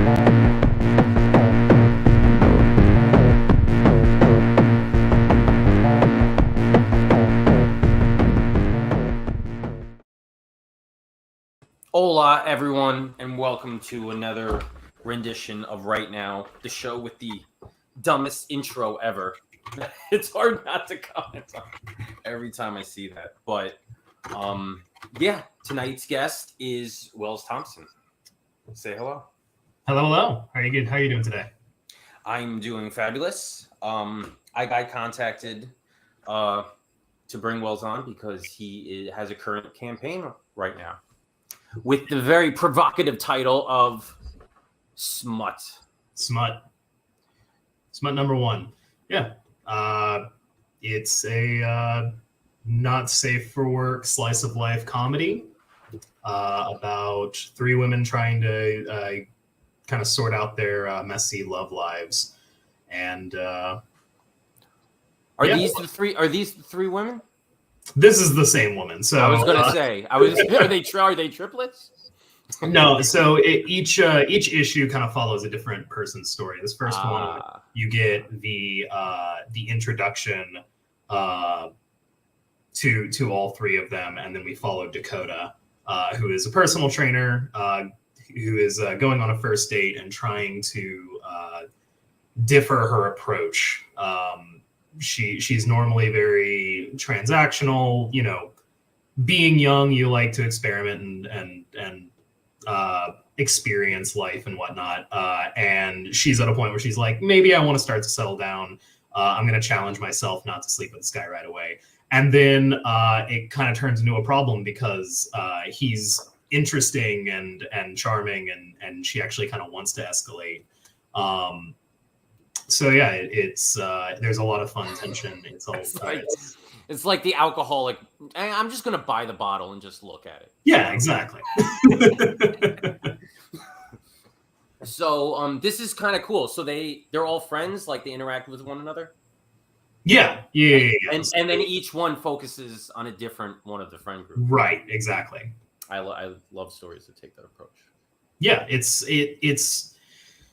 Hola, everyone, and welcome to another rendition of Right Now, the show with the dumbest intro ever. It's hard not to comment on every time I see that. But, yeah, tonight's guest is Wells Thompson. Say hello. Hello. How are you good? How are you doing today? I'm doing fabulous. I got contacted to bring Wells on because he has a current campaign right now, with the very provocative title of Smut. Smut number one. Yeah. It's a not safe for work slice of life comedy about three women trying to kind of sort out their messy love lives. And Are these the three women? This is the same woman. So I was going to say, are they triplets? No. So each issue kind of follows a different person's story. This first one, you get the introduction to all three of them, and then we follow Dakota, who is a personal trainer, who is going on a first date and trying to differ her approach. She's normally very transactional, being young, you like to experiment and experience life and whatnot. And she's at a point where she's like, maybe I want to start to settle down. I'm going to challenge myself not to sleep with this guy right away. And then it kind of turns into a problem because he's interesting and charming, and she actually kind of wants to escalate. So yeah, it's there's a lot of fun tension. It's like the alcoholic. I'm just gonna buy the bottle and just look at it. Yeah, exactly. So this is kind of cool. So they're all friends, like they interact with one another. Yeah. And then each one focuses on a different one of the friend group. Right, exactly. I love stories that take that approach. Yeah, it's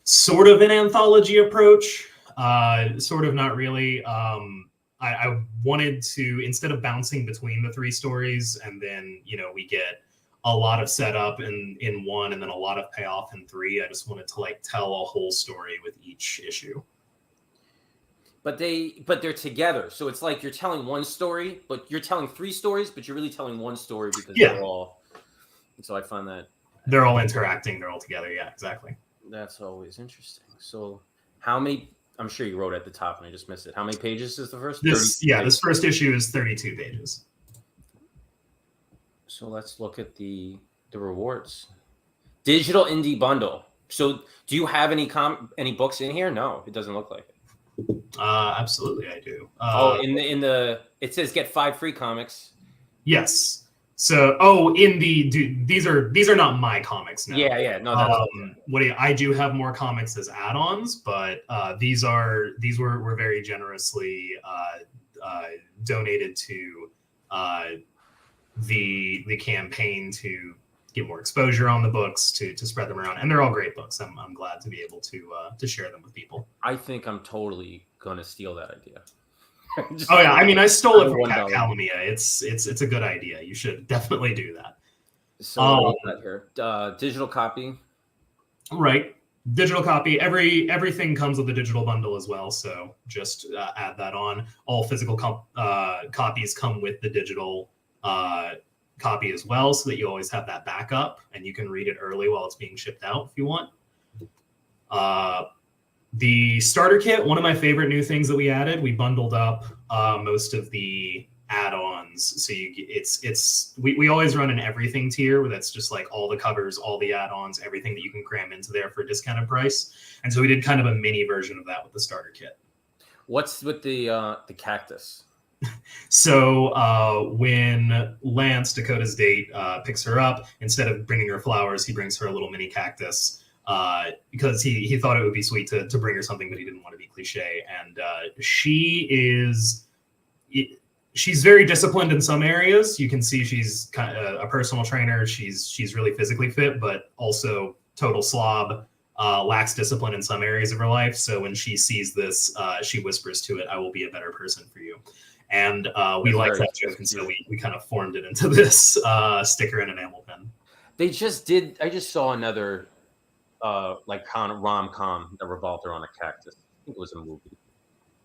sort of an anthology approach, sort of not really. I wanted to, instead of bouncing between the three stories and then, we get a lot of setup in one and then a lot of payoff in three, I just wanted to tell a whole story with each issue. But they're together. So it's like you're telling one story, but you're telling three stories, but you're really telling one story because they're all. So I find that they're all interacting, they're all together. Yeah, exactly. That's always interesting. So how many? I'm sure you wrote at the top and I just missed it. How many pages is the first? This first issue is 32 pages. So let's look at the rewards. Digital indie bundle. So do you have any books in here? No, it doesn't look like it. Absolutely, I do. In the it says get 5 free comics. Yes. So, these are not my comics now. Yeah. No, that's I do have more comics as add-ons, but these were very generously donated to the campaign to get more exposure on the books, to spread them around, and they're all great books. I'm glad to be able to share them with people. I think I'm totally gonna steal that idea. I stole it from Calamia. It's a good idea. You should definitely do that. So here, digital copy. Right, digital copy. Everything comes with a digital bundle as well. So just add that on. All physical copies come with the digital copy as well, so that you always have that backup and you can read it early while it's being shipped out if you want. The starter kit, one of my favorite new things that we added, we bundled up most of the add-ons. So we always run an everything tier where that's just like all the covers, all the add-ons, everything that you can cram into there for a discounted price. And so we did kind of a mini version of that with the starter kit. What's with the cactus? So when Lance, Dakota's date, picks her up, instead of bringing her flowers, he brings her a little mini cactus. Because he thought it would be sweet to bring her something, but he didn't want to be cliche. And she's very disciplined in some areas. You can see she's kind of a personal trainer. She's really physically fit, but also total slob. lacks discipline in some areas of her life. So when she sees this, she whispers to it, "I will be a better person for you." And we liked that joke, and so we kind of formed it into this sticker and enamel pen. I just saw another like kind of rom-com that revolved around a cactus. I think it was a movie.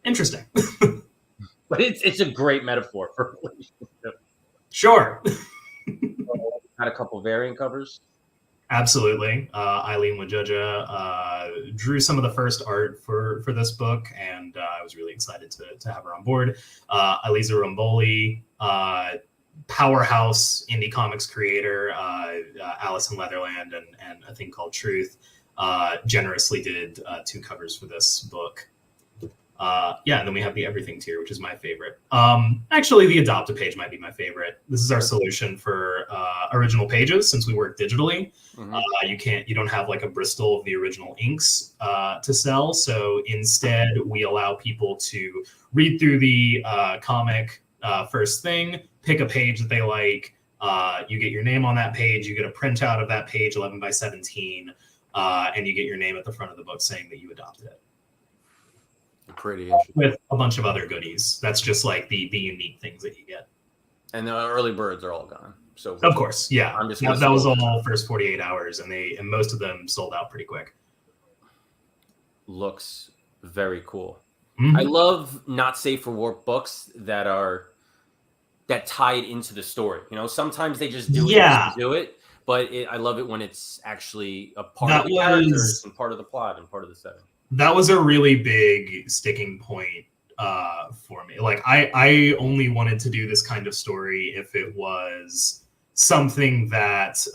Interesting. But it's a great metaphor for a relationship. Sure. Had a couple variant covers. Absolutely. Eileen Wajuja drew some of the first art for this book, and I was really excited to have her on board. Eliza Romboli, powerhouse indie comics creator, Alice in Leatherland and a thing called Truth, generously did 2 covers for this book. And then we have the Everything tier, which is my favorite. Actually, the Adopt a Page might be my favorite. This is our solution for original pages, since we work digitally. You don't have like a Bristol of the original inks to sell. So instead, we allow people to read through the comic first thing, pick a page that they like. You get your name on that page. You get a printout of that page, 11 by 17, and you get your name at the front of the book saying that you adopted it. Pretty interesting. With a bunch of other goodies. That's just like the unique things that you get. And the early birds are all gone. So of course, yeah. That was all first 48 hours, and most of them sold out pretty quick. Looks very cool. I love not safe for work books that tie it into the story. You know, sometimes they just do it to do it, but I love it when it's actually a part of the characters and part of the plot and part of the setting. That was a really big sticking point for me. Like I only wanted to do this kind of story if it was something that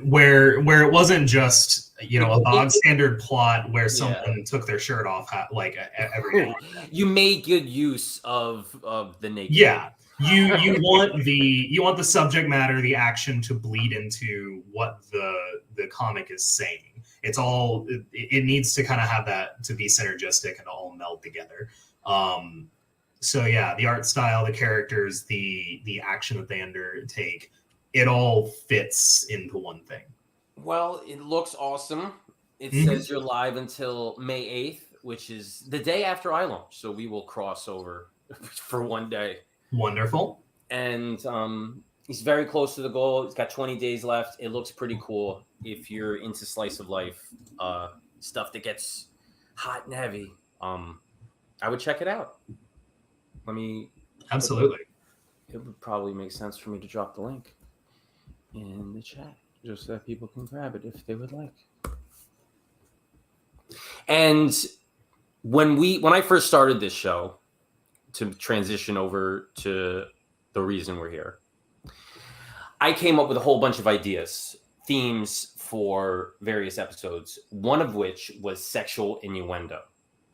where it wasn't just, you know, a bog standard plot where someone took their shirt off like every now and then. You made good use of the naked. Yeah. You want the subject matter, the action to bleed into what the comic is saying. It's all it needs to kind of have that to be synergistic and all meld together. So yeah, the art style, the characters, the action that they undertake, it all fits into one thing. Well, it looks awesome. It says you're live until May 8th, which is the day after I launch. So we will cross over for one day. Wonderful. And he's very close to the goal. He's got 20 days left. It looks pretty cool. If you're into slice of life stuff that gets hot and heavy, I would check it out. Absolutely. It would probably make sense for me to drop the link in the chat just so that people can grab it if they would like. And when I first started this show, to transition over to the reason we're here, I came up with a whole bunch of ideas, themes for various episodes, one of which was sexual innuendo.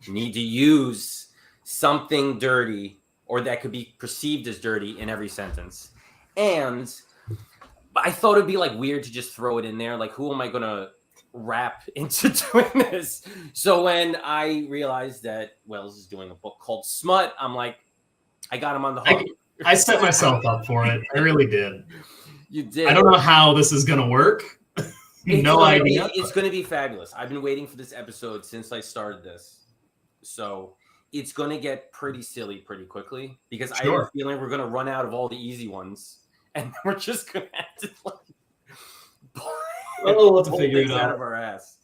You need to use something dirty or that could be perceived as dirty in every sentence. And I thought it'd be like weird to just throw it in there. Like, who am I going to rap into doing this? So when I realized that Wells is doing a book called Smut, I'm like, I got him on the hook. I set myself up for it. I really did. You did. I don't know how this is going to work. No idea. It's going to be fabulous. I've been waiting for this episode since I started this. So it's going to get pretty silly pretty quickly because I have a feeling we're going to run out of all the easy ones. And we're just going to have to we'll have to figure it out of our ass.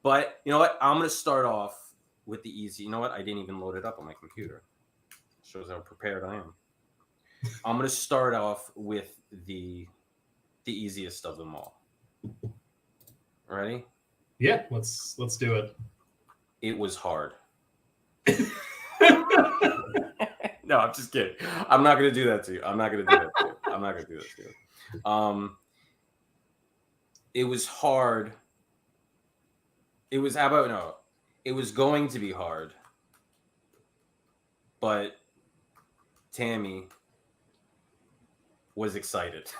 But you know what? I'm going to start off with the easy. You know what? I didn't even load it up on my computer. Shows how prepared I am. I'm going to start off with the easiest of them all. Ready? Yeah, let's do it. It was hard. No, I'm just kidding. I'm not going to do that to you. It was hard. It was going to be hard. But Tammy was excited.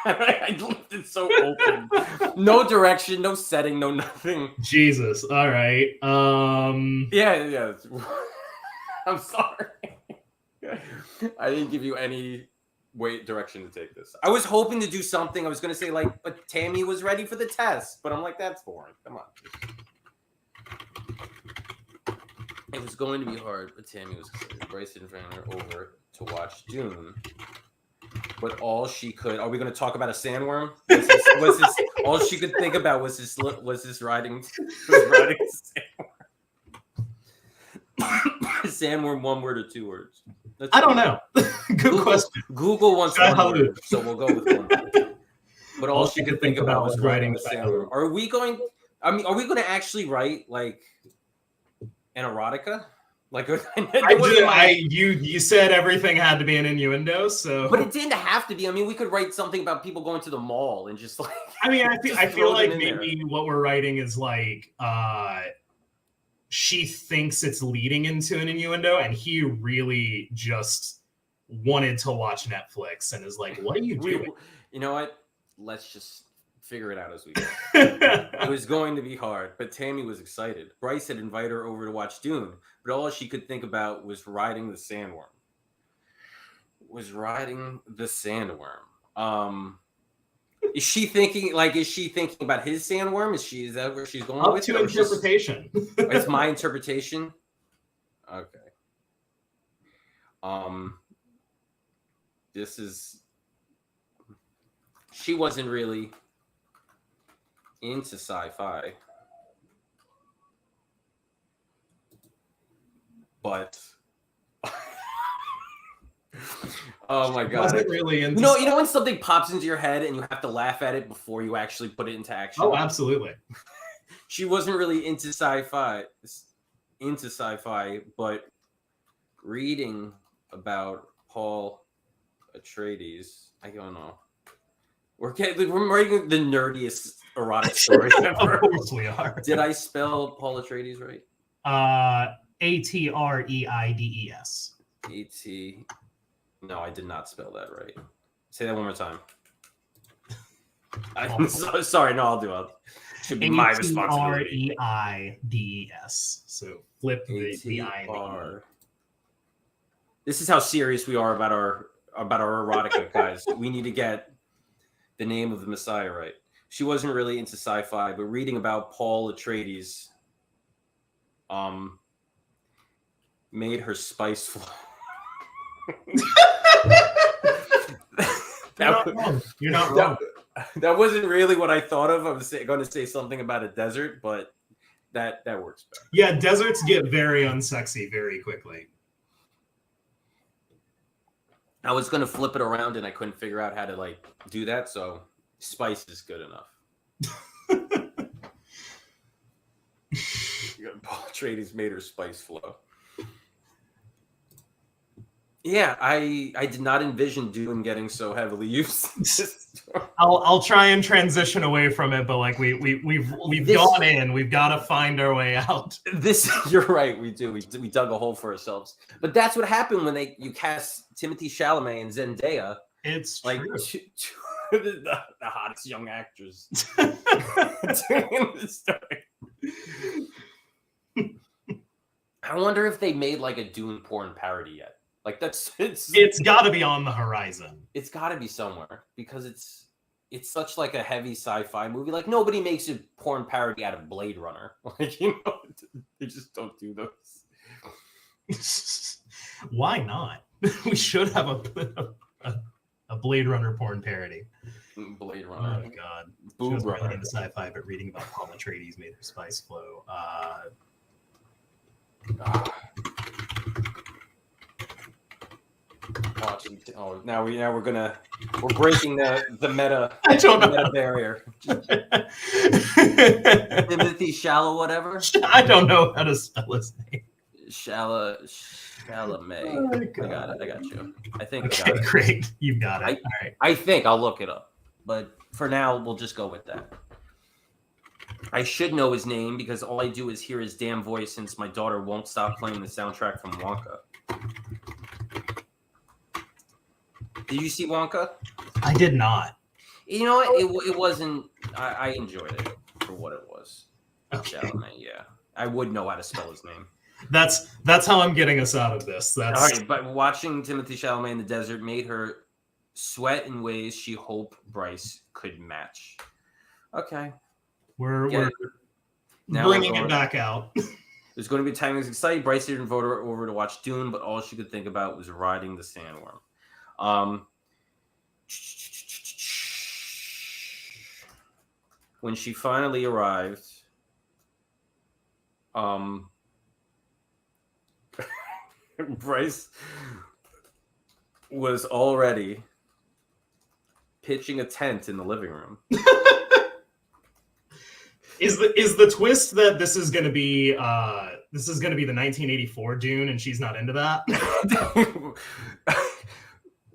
I left it so open. No direction, no setting, no nothing. Jesus. All right. Yeah. I'm sorry. I didn't give you any direction to take this. I was hoping to do something. I was going to say, like, but Tammy was ready for the test. But I'm like, that's boring. Come on. It was going to be hard, but Tammy was excited. Bryce invited her over to watch Dune. But all she could... Are we going to talk about a sandworm? Was this all she could think about was this riding a sandworm? Sandworm, one word or two words? I don't know. Good question. Google wants one word, so we'll go with one word. But all she could think about was riding the sandworm. Are we going to actually write, like, an erotica? Like, you said everything had to be an innuendo, so. But it didn't have to be. I mean, we could write something about people going to the mall and just like. I mean, I feel like maybe what we're writing is like, she thinks it's leading into an innuendo, and he really just wanted to watch Netflix and is like, "What are you doing?" You know what? Let's just figure it out as we go. It was going to be hard, but Tammy was excited. Bryce had invited her over to watch Dune, but all she could think about was riding the sandworm. Is she thinking about his sandworm? Is that where she's going Up with? To interpretation. It's my interpretation. Okay. She wasn't really into sci-fi, but oh my god! Wasn't really into you know when something pops into your head and you have to laugh at it before you actually put it into action. Oh, absolutely. She wasn't really into sci-fi, but reading about Paul Atreides, I don't know. We're writing the nerdiest erotic story ever. Of course we are. Did I spell Paul Atreides right? Atreides. No, I did not spell that right. Say that one more time. I'm sorry. No, I'll do it. Should be my responsibility. Atreides. So flip the I. This is how serious we are about our erotica, guys. We need to get the name of the Messiah right. She wasn't really into sci-fi, but reading about Paul Atreides made her spice flow. You're not wrong. That wasn't really what I thought of. I was going to say something about a desert, but that works better. Yeah, deserts get very unsexy very quickly. I was going to flip it around and I couldn't figure out how to like do that, so spice is good enough. Paul Atreides made her spice flow. Yeah, I did not envision Dune getting so heavily used. I'll try and transition away from it, but like we've gone in, we've got to find our way out. You're right, we do. We dug a hole for ourselves. But that's what happened when you cast Timothée Chalamet and Zendaya. It's like true. the hottest young actors doing this story. I wonder if they made like a Dune porn parody yet. Like it's got to be on the horizon. It's got to be somewhere because it's such like a heavy sci-fi movie. Like nobody makes a porn parody out of Blade Runner. Like they just don't do those. Why not? We should have a Blade Runner porn parody. Blade Runner. Oh god. She was really into sci-fi, but reading about Paul Atreides made her spice flow. Now we're breaking the meta. I don't know. Meta barrier. Timothy Shallow, whatever. I don't know how to spell his name. Chalamet. Oh, I got it. I got you. I think. Okay, I got it. Great. You've got it. All right. I think I'll look it up, but for now we'll just go with that. I should know his name because all I do is hear his damn voice since my daughter won't stop playing the soundtrack from Wonka. Did you see Wonka? I did not. You know what? It wasn't. I enjoyed it for what it was. Okay. Chalamet, yeah. I would know how to spell his name. That's how I'm getting us out of this. That's all right. But watching Timothée Chalamet in the desert made her sweat in ways she hoped Bryce could match. Okay. We're Now bringing it back out. There's going to be a time that's exciting. Bryce didn't vote her over to watch Dune, but all she could think about was riding the sandworm. When she finally arrived, Bryce was already pitching a tent in the living room. Is the twist that this is going to be the 1984 Dune and she's not into that?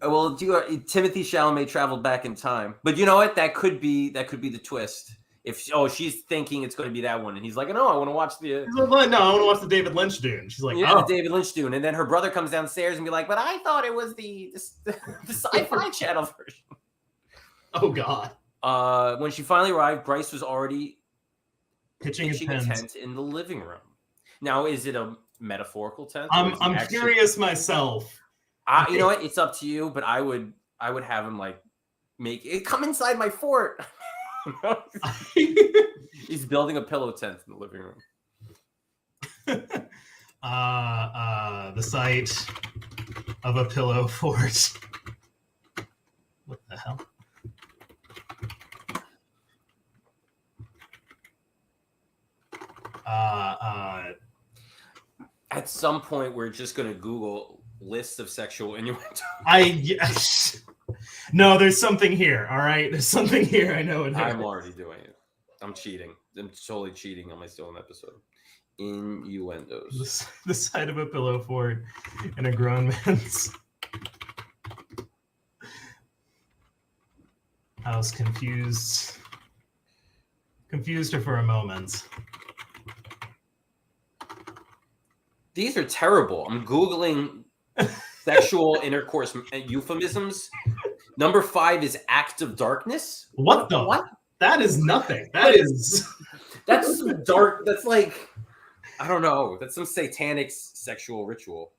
Well, Timothée Chalamet traveled back in time, but you know what? That could be the twist. If she's thinking it's going to be that one, and he's like, no, I want to watch the. No, I want to watch the David Lynch Dune. She's like, the David Lynch Dune, and then her brother comes downstairs and be like, but I thought it was the Sci-Fi Channel version. Oh God! When she finally arrived, Bryce was already pitching a tent in the living room. Now, is it a metaphorical tent? I'm curious myself. You know what? It's up to you, but I would have him like make it come inside my fort. He's building a pillow tent in the living room. The site of a pillow fort. What the hell? At some point, we're just going to Google lists of sexual innuendo. No, there's something here. All right, there's something here. I know it. I'm already doing it. I'm cheating. I'm totally cheating on my still an episode. Innuendos. The side of a pillow fort in a grown man's house. Confused her for a moment. These are terrible. I'm Googling sexual intercourse euphemisms. Number 5 is act of darkness. What? That is nothing. That's some dark. That's like, I don't know. That's some satanic sexual ritual.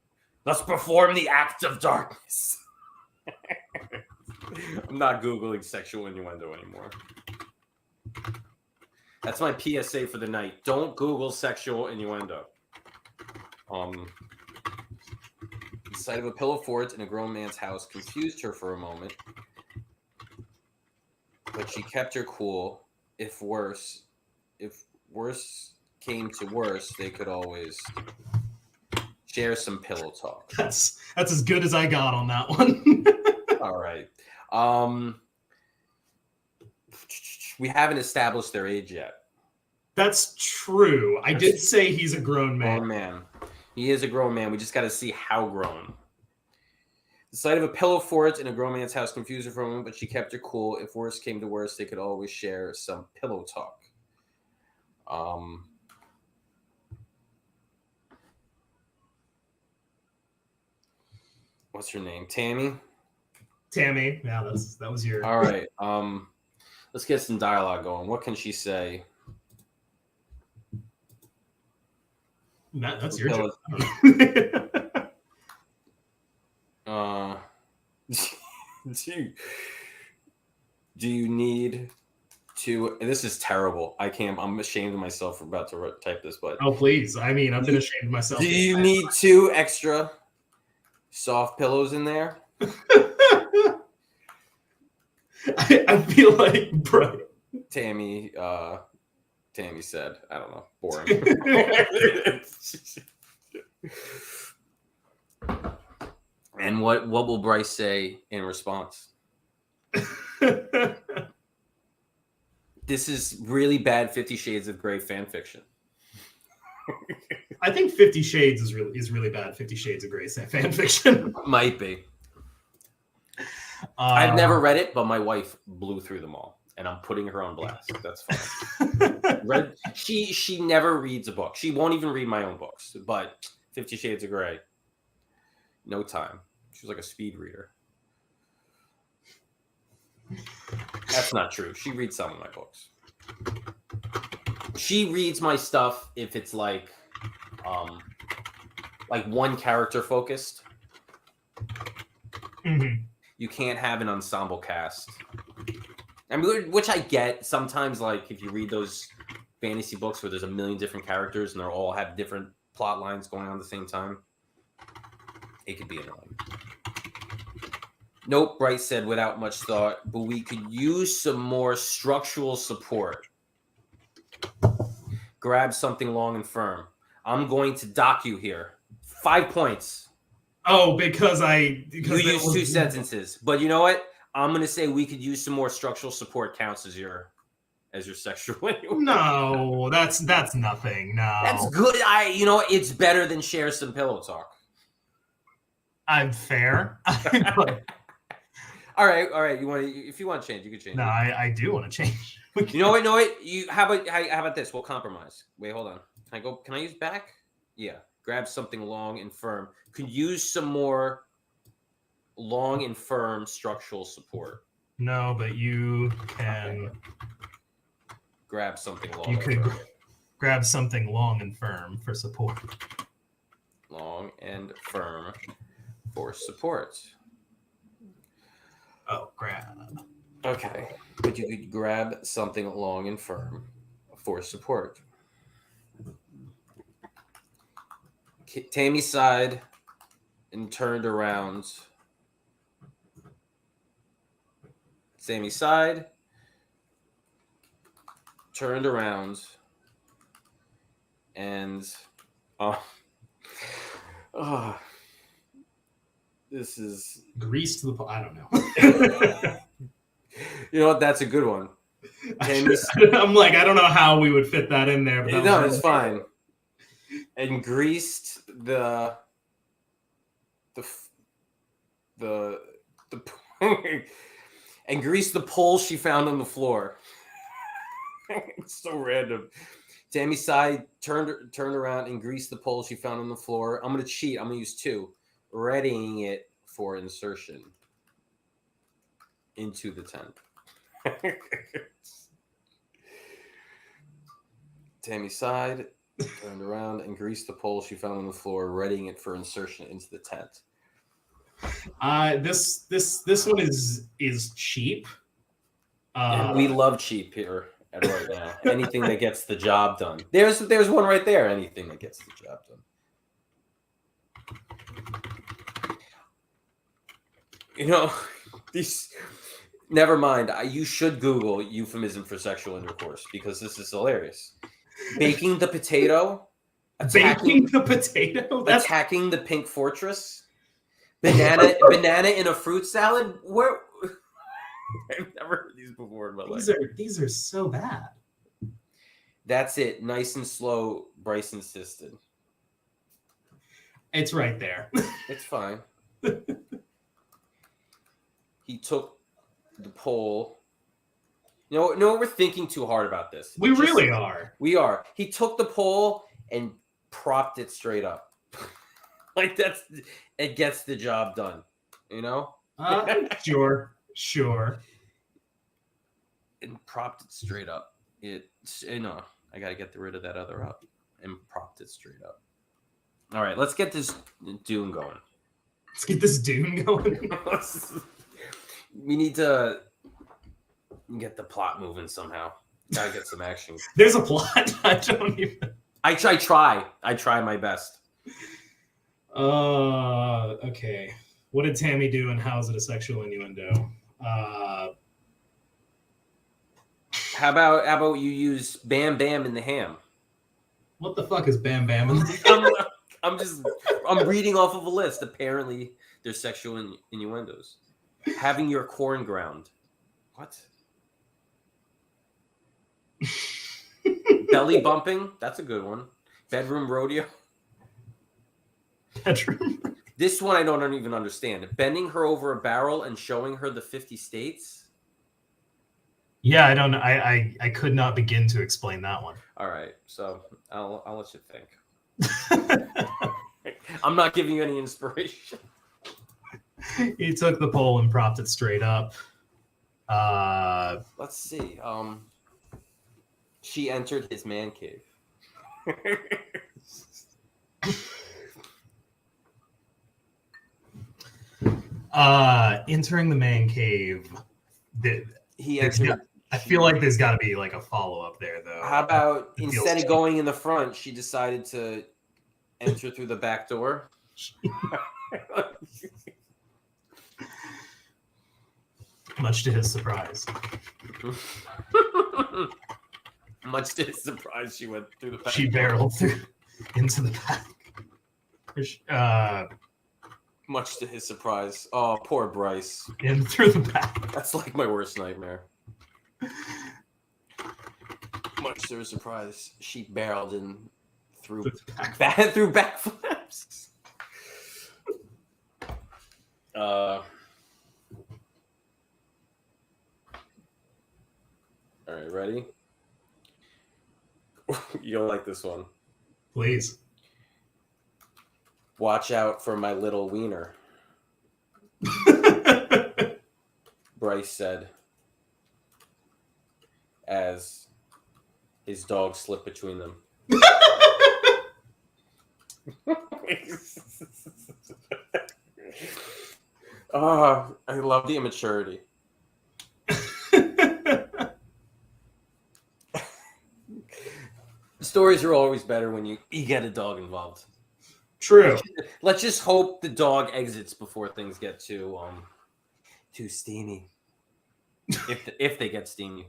Let's perform the act of darkness. I'm not Googling sexual innuendo anymore. That's my PSA for the night. Don't Google sexual innuendo. The sight of a pillow fort in a grown man's house confused her for a moment, but she kept her cool. If worse came to worse, they could always share some pillow talk. That's as good as I got on that one. All right. We haven't established their age yet. That's true. I did say he's a grown man. Grown man. He is a grown man. We just got to see how grown. The sight of a pillow fort in a grown man's house confused her for a moment, but she kept her cool. If worse came to worse, they could always share some pillow talk. What's her name? Tammy? Tammy. Yeah, that was your... All right. Let's get some dialogue going. What can she say? That's your job. Do you need to? This is terrible. I'm ashamed of myself for about to type this, but oh please! I mean, I've been ashamed of myself. Do you need 2 extra soft pillows in there? I feel like, bro. Tammy said, I don't know, boring. And what will Bryce say in response? This is really bad 50 Shades of Grey fan fiction. I think 50 Shades is really bad 50 Shades of Grey fan fiction. Might be. I've never read it, but my wife blew through them all. And I'm putting her on blast. That's fine. She never reads a book. She won't even read my own books. But 50 Shades of Grey, no time. She was like a speed reader. That's not true. She reads some of my books. She reads my stuff if it's like one character focused. Mm-hmm. You can't have an ensemble cast. I mean, which I get sometimes. Like if you read those fantasy books where there's a million different characters and they all have different plot lines going on at the same time, it could be annoying. Nope, Bryce said without much thought, but we could use some more structural support. Grab something long and firm. I'm going to dock you here. 5 points. Oh, because you used 2 sentences. But you know what? I'm going to say we could use some more structural support counts as your sexual. No, that's nothing. No. That's good. It's better than share some pillow talk. I'm fair. All right. If you want to change, you can change. No, I do want to change. You know what? No, wait. How about this? We'll compromise. Wait, hold on. Can I use back? Yeah. Grab something long and firm. Could use some more long and firm structural support. No, but you can grab something long. You could grab something long and firm for support. Long and firm for support. Oh, grab. Okay. But you could grab something long and firm for support. Tammy sighed and turned around. Tammy sighed, turned around, and this is greased the. I don't know. You know what? That's a good one. I'm like, I don't know how we would fit that in there. But no, it's fine. And greased the and greased the pole she found on the floor. It's so random. Tammy sighed, turned around, and greased the pole she found on the floor. I'm going to cheat. I'm going to use 2. Readying it for insertion into the tent. Tammy sighed, turned around, and greased the pole she found on the floor, readying it for insertion into the tent. This one is cheap. And we love cheap here at right now. Anything that gets the job done. There's one right there. Anything that gets the job done. You know, these. Never mind. You should Google euphemism for sexual intercourse because this is hilarious. Baking the potato. Baking the potato. That's attacking the pink fortress. Banana in a fruit salad. Where? I've never heard these before in my life. These are so bad. That's it. Nice and slow. Bryce insisted. It's right there. It's fine. He took the pole. No, we're thinking too hard about this. We really are. We are. He took the pole and propped it straight up. Like it gets the job done. You know? Sure. And propped it straight up. I got to get rid of that other up and propped it straight up. All right, let's get this Dune going. We need to get the plot moving somehow. Gotta get some action. There's a plot. I don't even. I try my best. Okay. What did Tammy do, and how is it a sexual innuendo? How about you use Bam Bam in the ham? What the fuck is Bam Bam in the I'm reading off of a list. Apparently, there's sexual innuendos. Having your corn ground. What? Belly bumping. That's a good one. Bedroom rodeo. Bedroom. This one I don't even understand. Bending her over a barrel and showing her the 50 states. Yeah, I don't know. I could not begin to explain that one. All right, so I'll let you think. I'm not giving you any inspiration. He took the pole and propped it straight up. Let's see. She entered his man cave. Entering the man cave. He entered. I feel like there's got to be like a follow-up there, though. How about instead of going in the front, she decided to enter through the back door? Much to his surprise. Much to his surprise, she went through the back. She barreled through into the back. Much to his surprise. Oh, poor Bryce. In through the back. That's like my worst nightmare. Much to her surprise, she barreled in through back flaps. All right, ready? You'll like this one. Please. Watch out for my little wiener. Bryce said as his dog slipped between them. Oh, I love the immaturity. Stories are always better when you get a dog involved. True. Let's just hope the dog exits before things get too steamy. If they get steamy.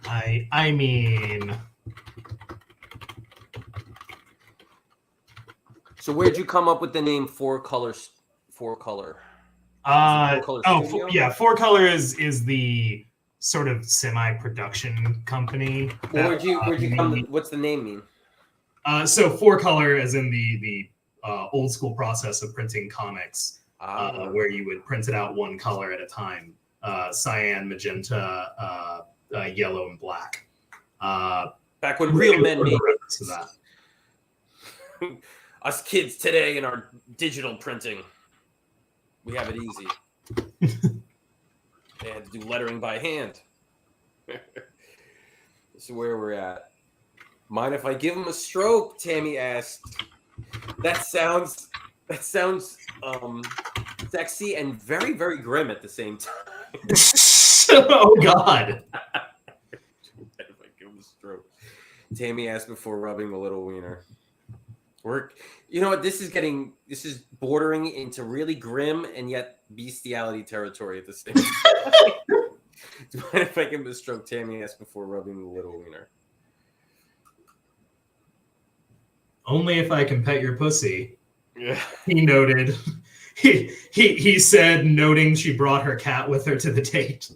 I mean. So where'd you come up with the name Four Color? Four Color is the sort of semi-production company. Well, where'd you come? What's the name mean? So Four Color, as in the old school process of printing comics, where you would print it out one color at a time: cyan, magenta, yellow, and black. Back when real men made that. Us kids today in our digital printing, we have it easy. They had to do lettering by hand. This is where we're at. Mind if I give him a stroke? Tammy asked. That sounds sexy and very, very grim at the same time. Oh God. If I give him a stroke. Tammy asked before rubbing the little wiener. You know what? This is bordering into really grim and yet bestiality territory at the same time. If I give him a stroke, Tammy asked before rubbing the little wiener. Only if I can pet your pussy. Yeah. He noted. He said, noting she brought her cat with her to the date.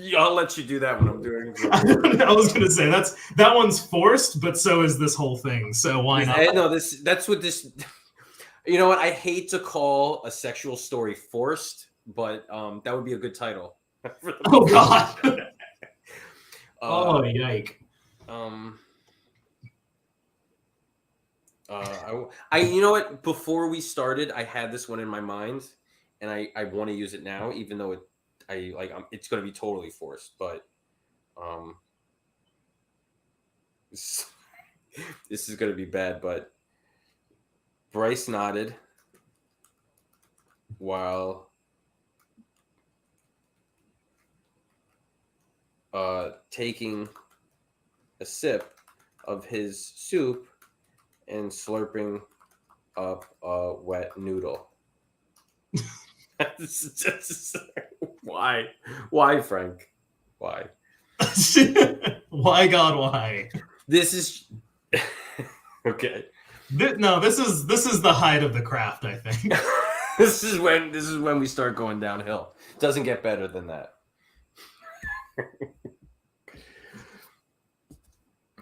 Yeah, I'll let you do that when I'm doing it. I was gonna say that one's forced, but so is this whole thing. So why not? No, that's what this. You know what? I hate to call a sexual story forced, but that would be a good title. Oh God. Oh yike. You know what? Before we started, I had this one in my mind, and I want to use it now, even though it's going to be totally forced. But this is going to be bad. But Bryce nodded while taking a sip of his soup and slurping up a wet noodle. Why, Frank? Why? Why, God? Why? This is okay. This is the height of the craft, I think. This is when we start going downhill. Doesn't get better than that.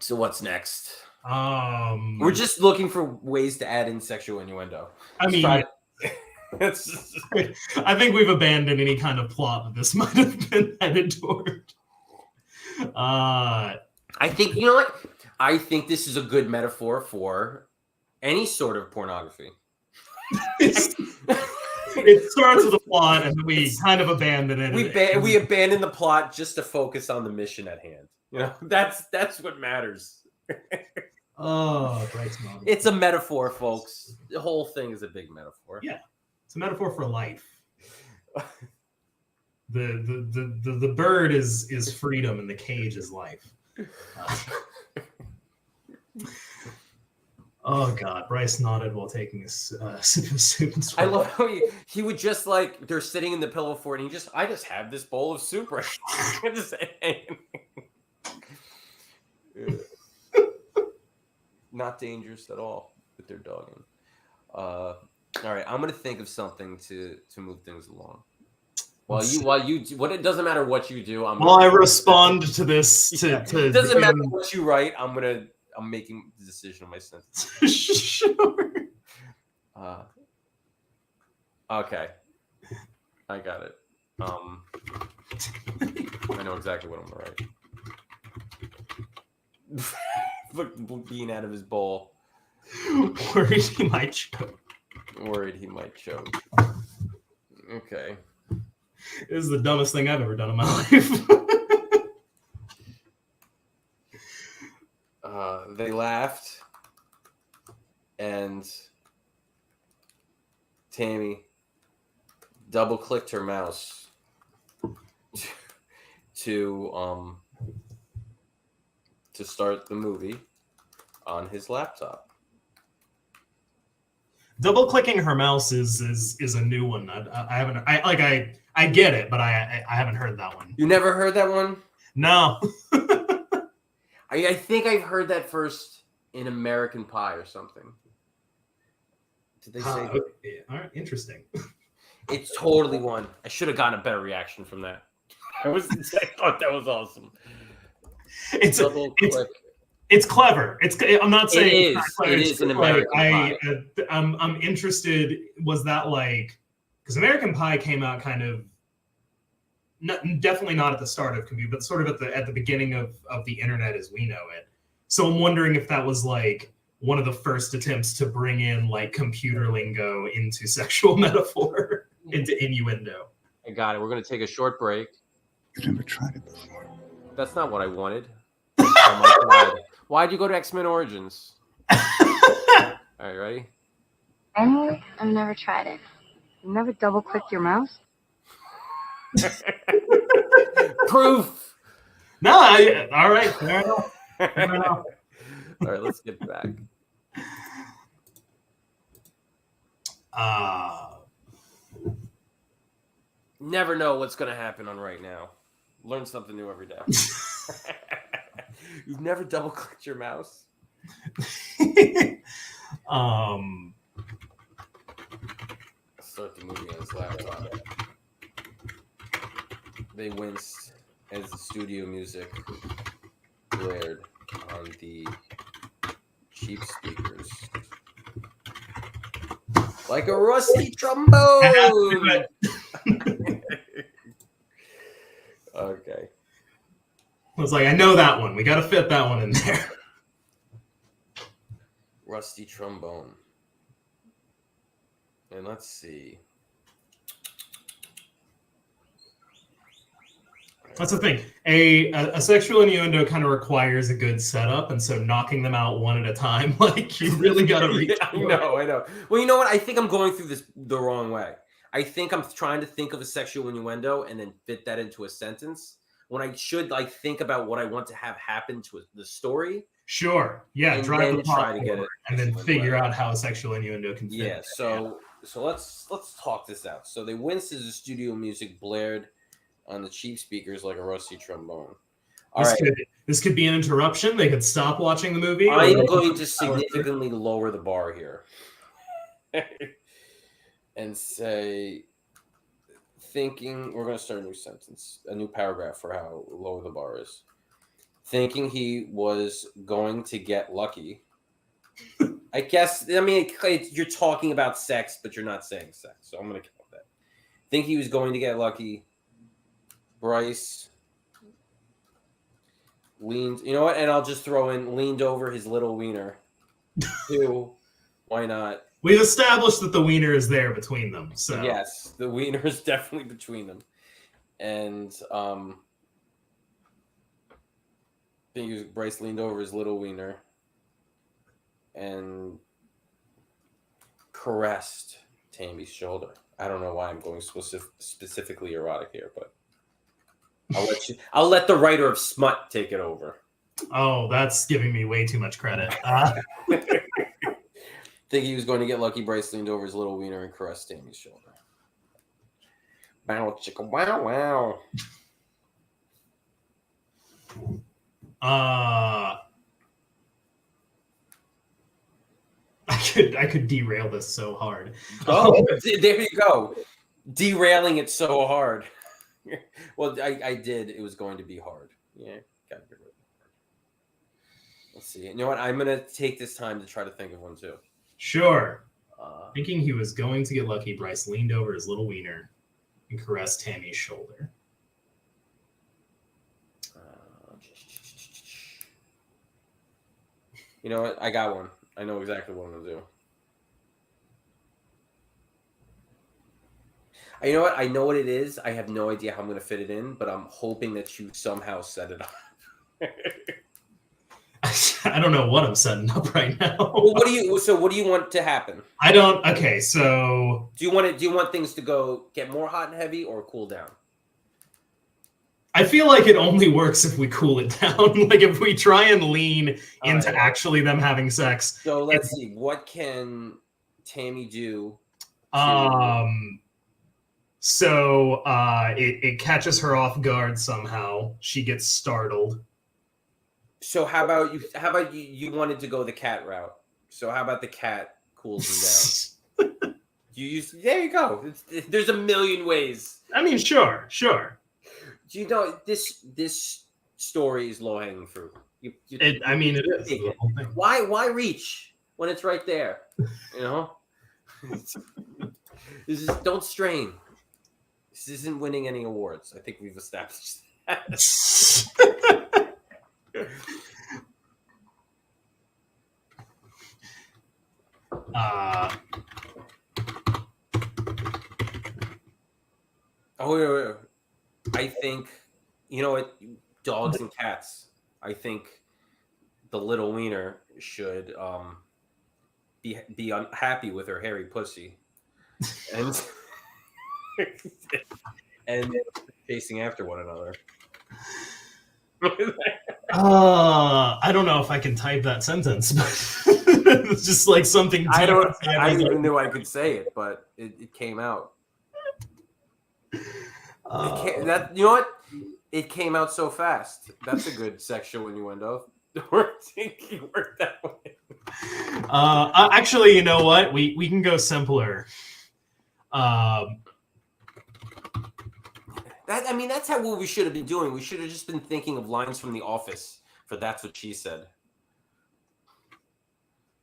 So what's next? We're just looking for ways to add in sexual innuendo. I mean, I think we've abandoned any kind of plot that this might have been headed toward. I think, you know what? I think this is a good metaphor for any sort of pornography. It starts with a plot, and we kind of abandon it. We abandon the plot just to focus on the mission at hand. You know, that's what matters. Oh, Bryce Mountain. It's a metaphor, folks. The whole thing is a big metaphor. Yeah, it's a metaphor for life. The bird is freedom, and the cage is life. Oh God, Bryce nodded while taking a sip of soup and I love how he would just like they're sitting in the pillow fort, and I just have this bowl of soup right now. Not dangerous at all with their dogging. All right, I'm gonna think of something to move things along. While you what it doesn't matter what you do. I respond to this. It doesn't matter what you write. I'm making the decision of my sentence. Sure. Okay. I got it. I know exactly what I'm gonna write. Look, being out of his bowl. Worried he might choke. Okay. This is the dumbest thing I've ever done in my life. They laughed, and Tammy double-clicked her mouse to start the movie on his laptop. Double-clicking her mouse is a new one. I get it, but I haven't heard that one. You never heard that one? No. I think I've heard that first in American Pie or something. Did they say that? Okay. All right, interesting. It's totally one. I should have gotten a better reaction from that. I thought that was awesome. It's clever. I'm not saying it is an American Pie. I'm interested. Was that like because American Pie came out kind of definitely not at the start of computer, but sort of at the beginning of the internet as we know it. So I'm wondering if that was like one of the first attempts to bring in like computer lingo into sexual metaphor, into innuendo. I got it. We're going to take a short break. You've never tried it before. That's not what I wanted. Oh my God. Why'd you go to X-Men Origins? All right, ready? Anyway, I've never tried it. You never double-clicked your mouse? Proof. No, all right, fair enough. Fair enough. All right, let's get back. Never know what's going to happen on Right Now. Learn something new every day. You've never double-clicked your mouse? Start the movie on his laptop. They winced as the studio music blared on the cheap speakers. Like a rusty trombone! Okay. I was like, I know that one. We got to fit that one in there. Rusty trombone. And let's see. That's the thing. A sexual innuendo kind of requires a good setup, and so knocking them out one at a time, like you really got to reach. I know. Well, you know what? I think I'm going through this the wrong way. I think I'm trying to think of a sexual innuendo and then fit that into a sentence when I should like think about what I want to have happen to the story. Sure. Yeah. And drive then the plot try to get forward, it. and then figure out how a sexual innuendo can fit. Yeah. So let's talk this out. So they winced as the studio music blared on the cheap speakers like a rusty trombone. This could be an interruption. They could stop watching the movie. I'm going to significantly lower the bar here and say, thinking, we're going to start a new sentence, a new paragraph for how low the bar is. Thinking he was going to get lucky. I guess, you're talking about sex, but you're not saying sex. So I'm going to count that. Think he was going to get lucky. Bryce leaned, you know what? And I'll just throw in leaned over his little wiener. Two, why not? We've established that the wiener is there between them. So yes, the wiener is definitely between them. And I think Bryce leaned over his little wiener. and caressed Tammy's shoulder. I don't know why I'm going specifically erotic here, but I'll let the writer of smut take it over. Oh, that's giving me way too much credit. Think he was going to get lucky. Bryce leaned over his little wiener and caressed Tammy's shoulder. Bow chicka wow wow. I could derail this so hard. Oh, there you go. Derailing it so hard. Well, I did. It was going to be hard. Yeah, gotta get rid of it. Let's see. You know what? I'm gonna take this time to try to think of one too. Sure. Thinking he was going to get lucky, Bryce leaned over his little wiener and caressed Tammy's shoulder. You know what? I got one. I know exactly what I'm gonna do. You know what? I know what it is. I have no idea how I'm gonna fit it in, but I'm hoping that you somehow set it up. I don't know what I'm setting up right now. Well, what do you want to happen? I don't. Okay, so do you want things to get more hot and heavy or cool down? I feel like it only works if we cool it down. Like if we try and lean into actually them having sex. So let's see. What can Tammy do? So it catches her off guard somehow. She gets startled. So how about you wanted to go the cat route? So how about the cat cools him down? There you go. There's a million ways. I mean, sure. Do you know this story is low hanging fruit? It is. The whole thing. Why reach when it's right there? You know, don't strain. This isn't winning any awards. I think we've established that. Wait. I think, you know what, dogs and cats. I think the little wiener should be unhappy with her hairy pussy, and and chasing after one another. I don't know if I can type that sentence, but it's just like something. I didn't even know I could say it, but it came out. You know what? It came out so fast. That's a good sexual innuendo. It worked that way. Actually, you know what? We can go simpler. That's what we should have been doing. We should have just been thinking of lines from The Office for That's What She Said.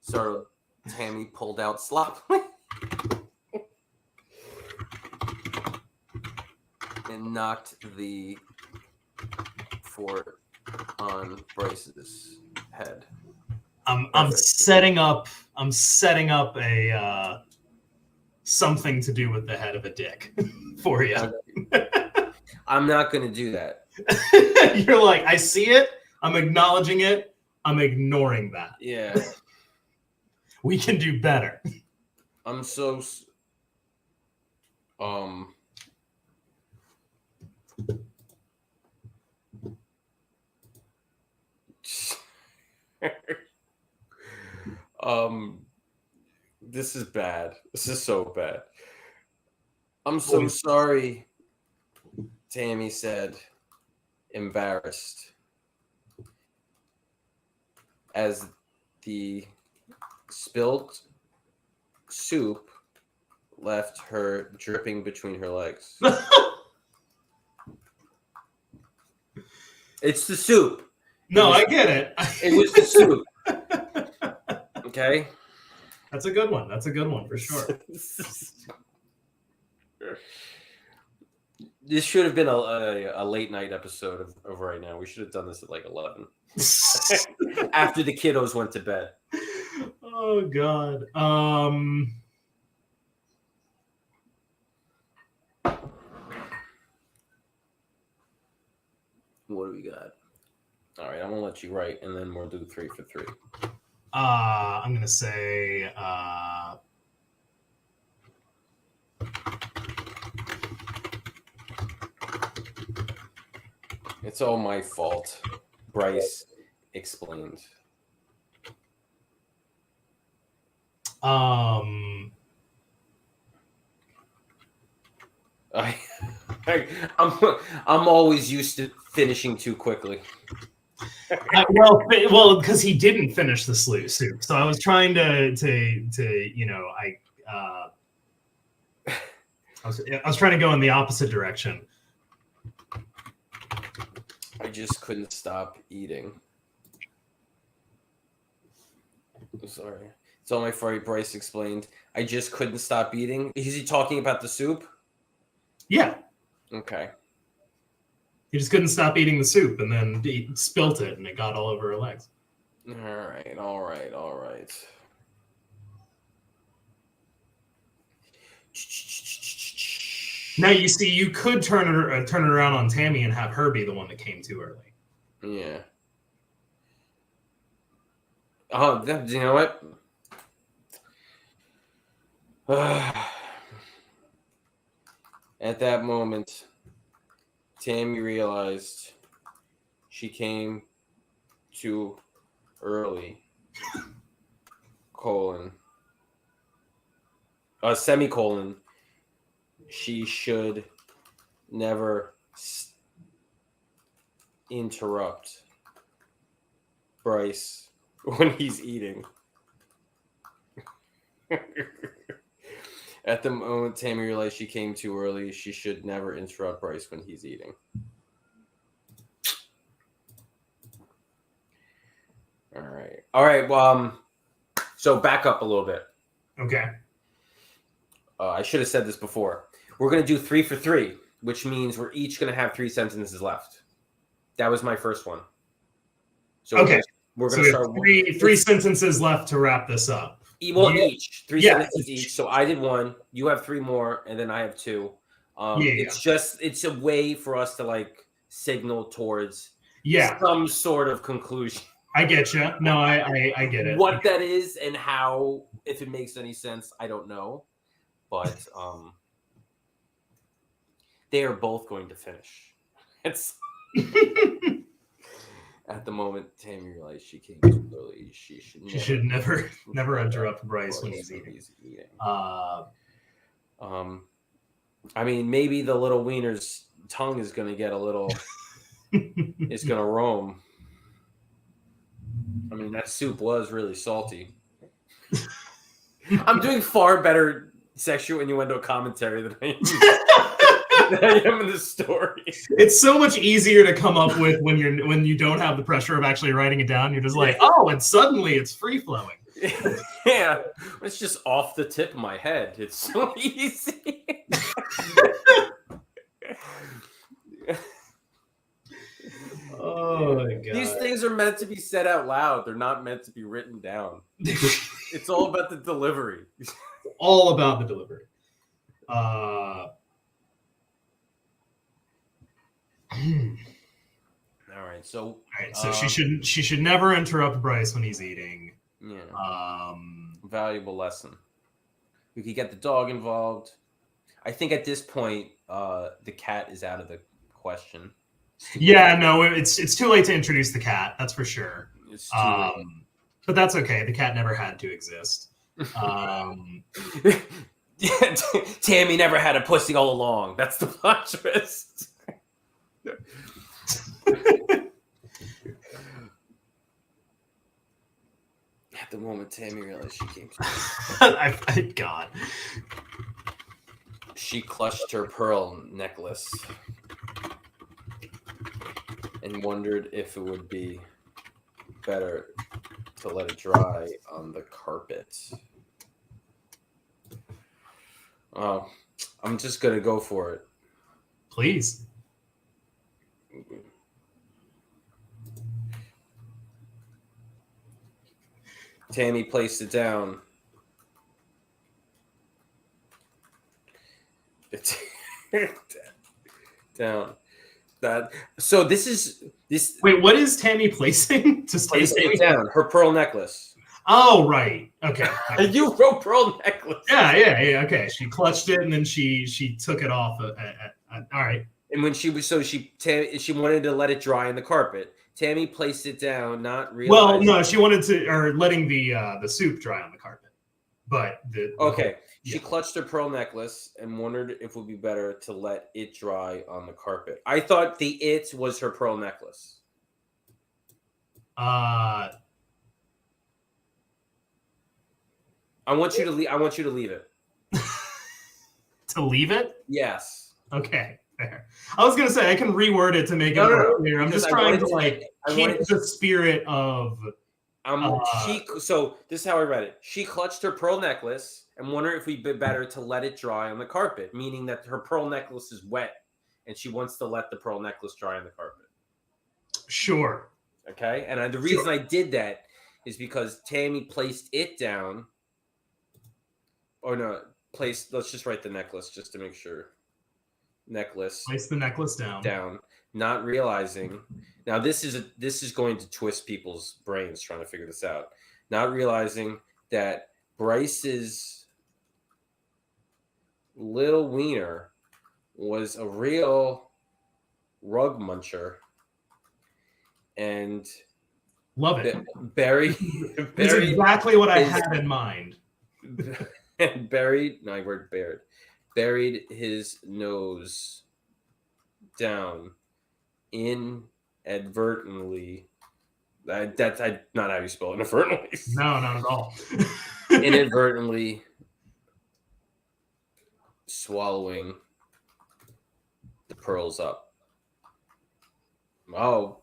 So Tammy pulled out sloppily and knocked the fort on Bryce's head. I'm setting up a something to do with the head of a dick for you. I'm not going to do that. You're like, I see it. I'm acknowledging it. I'm ignoring that. Yeah. We can do better. I'm so this is bad. This is so bad. I'm so sorry, Tammy said, embarrassed, as the spilt soup left her dripping between her legs. It's the soup. No, I get it. It was the soup. Okay? That's a good one. That's a good one for sure. This should have been a late night episode of Right Now. We should have done this at like 11. After the kiddos went to bed. Oh, God. What do we got? All right, I'm going to let you write, and then we'll do 3 for 3. I'm gonna say It's all my fault. Bryce explained. I'm always used to finishing too quickly. well, because he didn't finish the soup, so I was trying to I was trying to go in the opposite direction. I just couldn't stop eating. Sorry. It's all my fault, Bryce explained. I just couldn't stop eating. Is he talking about the soup? Yeah. Okay. He just couldn't stop eating the soup, and then he spilt it, and it got all over her legs. All right. Now you see, you could turn it around on Tammy and have her be the one that came too early. Yeah. Oh, you know what? At that moment, Tammy realized she came too early. Semicolon. She should never interrupt Bryce when he's eating. At the moment Tammy realized she came too early, she should never interrupt Bryce when he's eating. All right. Well, so back up a little bit. Okay. I should have said this before. We're going to do 3 for 3, which means we're each going to have 3 sentences left. That was my first one. So okay. We're going to start three sentences left to wrap this up. Well, each 3 sentences each. So I did 1. You have 3 more, and then I have 2. It's a way for us to like signal towards some sort of conclusion. I get you. No, I get it. What that is and how, if it makes any sense, I don't know. But they are both going to finish. It's at the moment Tammy realized she came too early. She should never interrupt Bryce when he's eating. I mean, maybe the little wiener's tongue is going to get a little. It's going to roam. I mean, that soup was really salty. I'm doing far better sexual innuendo commentary than I am in the story. It's so much easier to come up with when you don't have the pressure of actually writing it down. You're just like, oh, and suddenly it's free flowing. Yeah, it's just off the tip of my head. It's so easy. Oh my God. These things are meant to be said out loud. They're not meant to be written down. It's all about the delivery. All about the delivery. All right. So she should never interrupt Bryce when he's eating. Yeah. Valuable lesson. We could get the dog involved. I think at this point, the cat is out of the question. Yeah, no, it's too late to introduce the cat. That's for sure. It's too late. But that's okay. The cat never had to exist. Tammy never had a pussy all along. That's the plot twist. At the moment Tammy realized she came to God. She clutched her pearl necklace and wondered if it would be better to let it dry on the carpet. I'm just going to go for it. Please. Tammy placed it down. Down. So this. Wait, what is Tammy placing? Just placing it down. Her pearl necklace. Oh, right. Okay. You wrote pearl necklace. Yeah. Okay. She clutched it and then she took it off. All right. And when she wanted to let it dry on the carpet. Tammy placed it down, not realizing. Well, no, she wanted to, or letting the soup dry on the carpet. But okay, she clutched her pearl necklace and wondered if it would be better to let it dry on the carpet. I thought the it was her pearl necklace. I want you to leave. I want you to leave it. To leave it? Yes. Okay. Fair. I was gonna say I can reword it to make it more clear. I'm just trying to keep the spirit of. So this is how I read it. She clutched her pearl necklace and wondered if it'd be better to let it dry on the carpet, meaning that her pearl necklace is wet and she wants to let the pearl necklace dry on the carpet. Sure. Okay, and the reason I did that is because Tammy placed it down. Or no, let's just write the necklace just to make sure. Necklace. Place the necklace down. Not realizing. Now this is going to twist people's brains trying to figure this out. Not realizing that Bryce's little wiener was a real rug muncher, and love it. Buried. That's exactly what I had in mind. And buried his nose down inadvertently. That's not how you spell it. Inadvertently. No, not at all. Inadvertently swallowing the pearls up. Oh.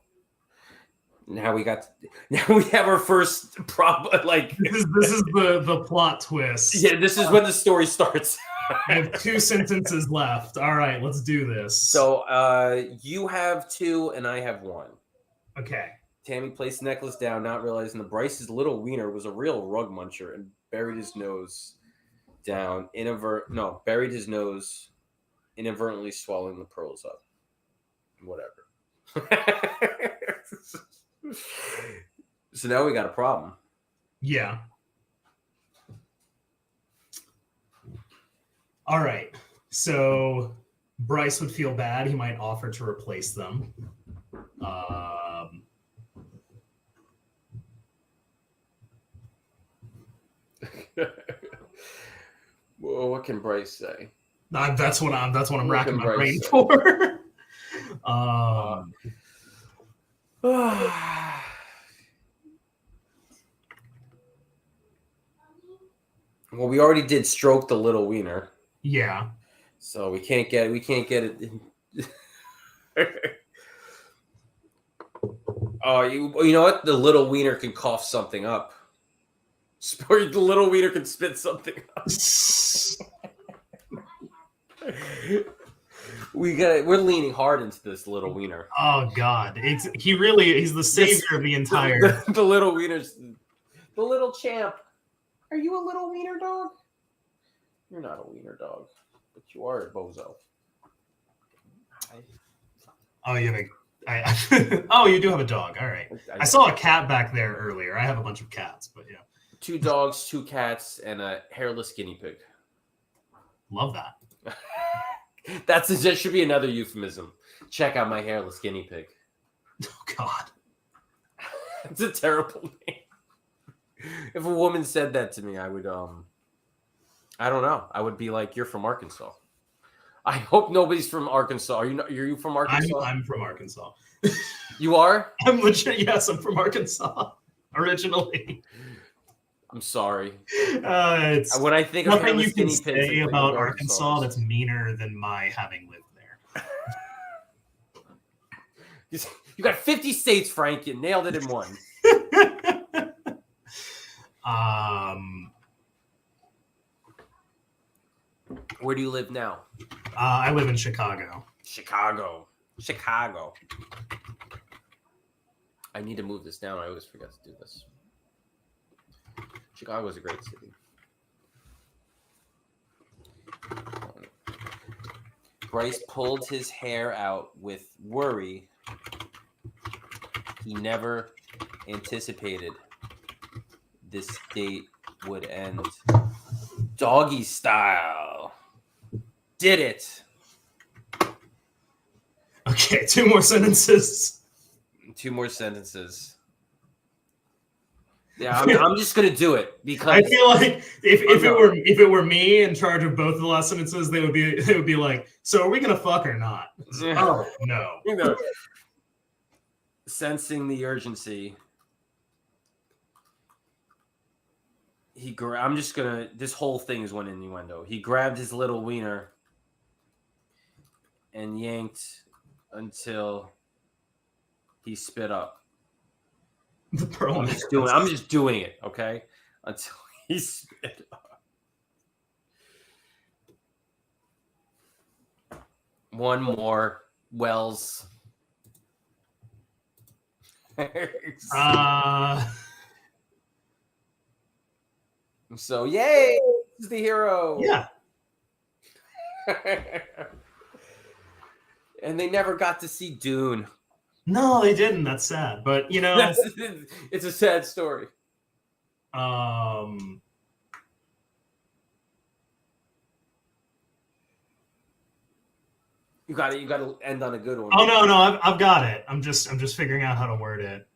Now we have our first problem. Like this is the plot twist. Yeah, this is when the story starts. I have 2 sentences left. All right, let's do this. So you have 2 and I have 1. Okay. Tammy placed the necklace down, not realizing that Bryce's little wiener was a real rug muncher, and buried his nose down. Buried his nose, inadvertently swallowing the pearls up. Whatever. So now we got a problem. Yeah. All right. So Bryce would feel bad. He might offer to replace them. Well, what can Bryce say? That's what I'm racking my brain for. Well, we already did stroke the little wiener. Yeah. So we can't get it. Oh, you know what? The little wiener can cough something up. Or the little wiener can spit something up. We're leaning hard into this little wiener. Oh God, he's the savior of the entire. The little wiener's the little champ. Are you a little wiener dog? You're not a wiener dog, but you are a bozo. Oh, you have oh, you do have a dog. All right. I saw a cat back there earlier. I have a bunch of cats, but yeah. 2 dogs, 2 cats, and a hairless guinea pig. Love that. That should be another euphemism. Check out my hairless guinea pig. Oh God. It's a terrible name. If a woman said that to me, I would I don't know. I would be like, "You're from Arkansas." I hope nobody's from Arkansas. Are you from Arkansas? I'm from Arkansas. You are? I'm legit. Yes, I'm from Arkansas originally. I'm sorry. It's when I think nothing of you can pigs, say about Arkansas that's meaner than my having lived there. You got 50 states, Frank. You nailed it in one. Where do you live now? I live in Chicago. Chicago. I need to move this down. I always forget to do this. Chicago is a great city. Bryce pulled his hair out with worry he never anticipated this date would end. Doggy style. Did it. Okay, 2 more sentences. 2 more sentences. Yeah, I'm just gonna do it because I feel like if it were me in charge of both of the last sentences, they would be like, so are we gonna fuck or not? Oh no. You know, sensing the urgency. I'm just gonna. This whole thing is one innuendo. He grabbed his little wiener and yanked until he spit up. The pearl. I'm just doing it, okay? Until he spit up. One more, Wells. So yay, this is the hero. Yeah. And they never got to see Dune. No, they didn't. That's sad. But it's a sad story. You got to end on a good one. Oh no, I've got it. I'm just figuring out how to word it.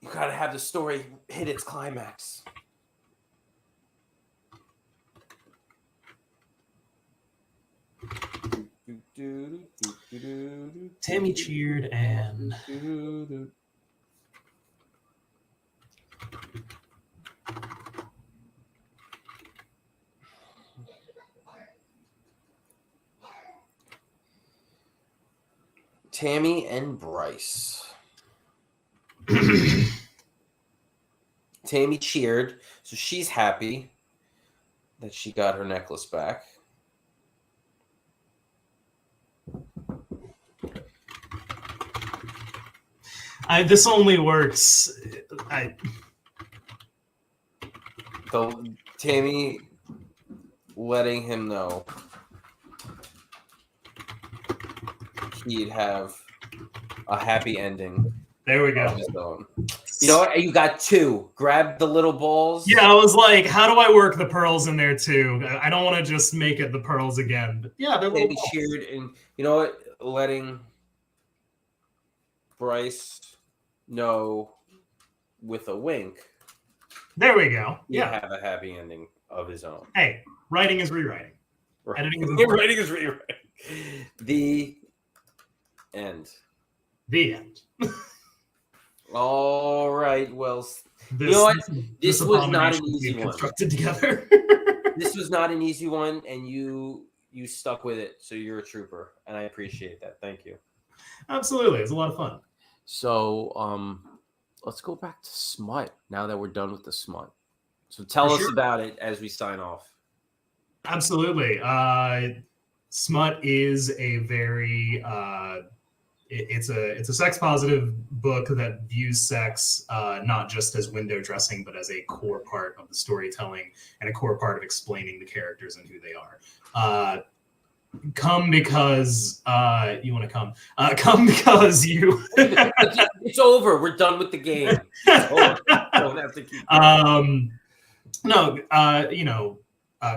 You got to have the story hit its climax. Tammy cheered and Tammy and Bryce. Tammy cheered, so she's happy that she got her necklace back. This only works. Tammy letting him know he'd have a happy ending. There we go. You know what? You got 2. Grab the little balls. Yeah, I was like, how do I work the pearls in there too? I don't want to just make it the pearls again. But yeah, they're Tammy cheered, and you know what? Letting Bryce know with a wink. There we go. Yeah, have a happy ending of his own. Hey, writing is rewriting. Right. Editing is writing is rewriting. The end. The end. All right. Well, you know what? This was not an easy one. Constructed together. This was not an easy one, and you stuck with it. So you're a trooper, and I appreciate that. Thank you. Absolutely, it's a lot of fun. So, let's go back to smut now that we're done with the smut. So tell us about it as we sign off. Absolutely. Smut is a very it's a sex positive book that views sex not just as window dressing, but as a core part of the storytelling and a core part of explaining the characters and who they are. Come because you want to come. Come because you. It's over. We're done with the game. It's over. Don't have to keep going.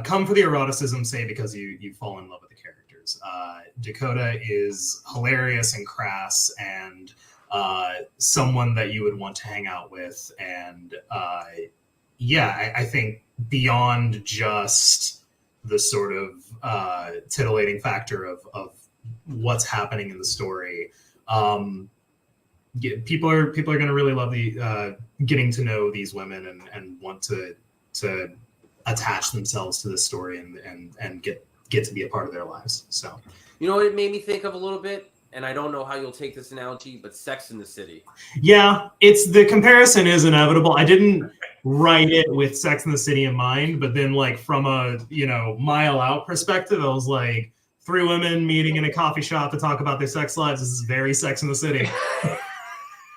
Come for the eroticism. Say because you fall in love with the characters. Dakota is hilarious and crass and someone that you would want to hang out with. And I think beyond just the sort of titillating factor of what's happening in the story. People are going to really love the getting to know these women and want to attach themselves to this story and get to be a part of their lives. So, you know what it made me think of a little bit, and I don't know how you'll take this analogy, but Sex in the City. Yeah, the comparison is inevitable. I didn't write it with Sex in the City in mind, but then like from a mile out perspective, I was like 3 women meeting in a coffee shop to talk about their sex lives. This is very Sex in the City.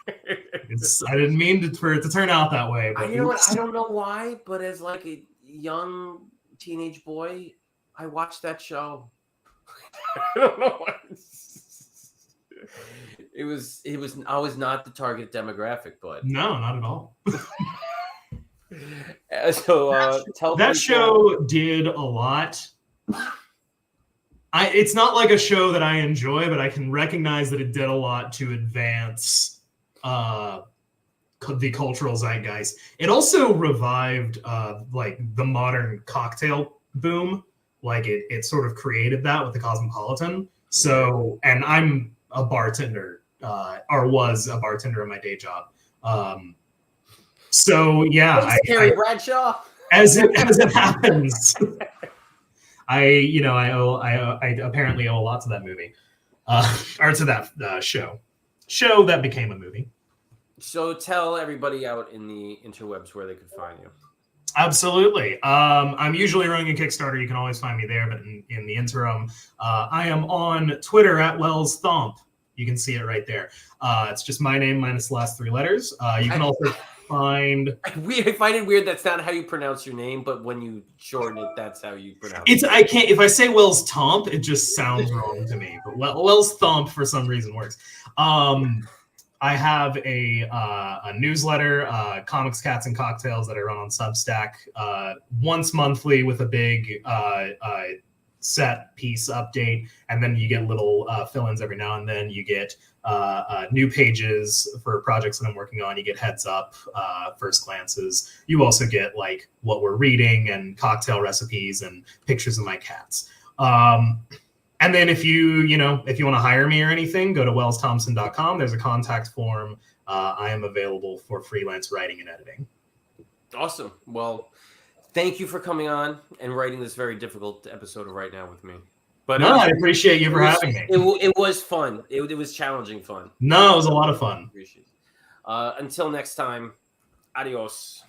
I didn't mean for it to turn out that way. But you know what? I don't know why, but as like a young teenage boy, I watched that show. I don't know why. It was. I was not the target demographic, but no, not at all. Tell that people- show did a lot. It's not like a show that I enjoy, but I can recognize that it did a lot to advance the cultural zeitgeist. It also revived like the modern cocktail boom. Like it sort of created that with the Cosmopolitan. So, and I'm a bartender, or was a bartender in my day job. So yeah, Terry Bradshaw. As it happens, I apparently owe a lot to that movie, or to that show that became a movie. So tell everybody out in the interwebs where they could find you. Absolutely. I'm usually running a Kickstarter. You can always find me there. But in the interim, I am on Twitter at Wells Thomp. You can see it right there. It's just my name minus the last 3 letters. You can also find. I find it weird that's not how you pronounce your name, but when you shorten it, that's how you pronounce it. I can't. If I say Wells Thomp, it just sounds wrong to me. But Wells Thomp for some reason works. I have a newsletter, Comics, Cats, and Cocktails, that I run on Substack once monthly with a big set piece update. And then you get little fill-ins every now and then. You get new pages for projects that I'm working on. You get heads up, first glances. You also get like what we're reading and cocktail recipes and pictures of my cats. And then if you want to hire me or anything, go to wellsthompson.com. There's a contact form. I am available for freelance writing and editing. Awesome. Well, thank you for coming on and writing this very difficult episode of Right Now with me. But I appreciate you for having me. It was fun. It was challenging fun. No, it was a lot of fun. Appreciate it. Until next time, adios.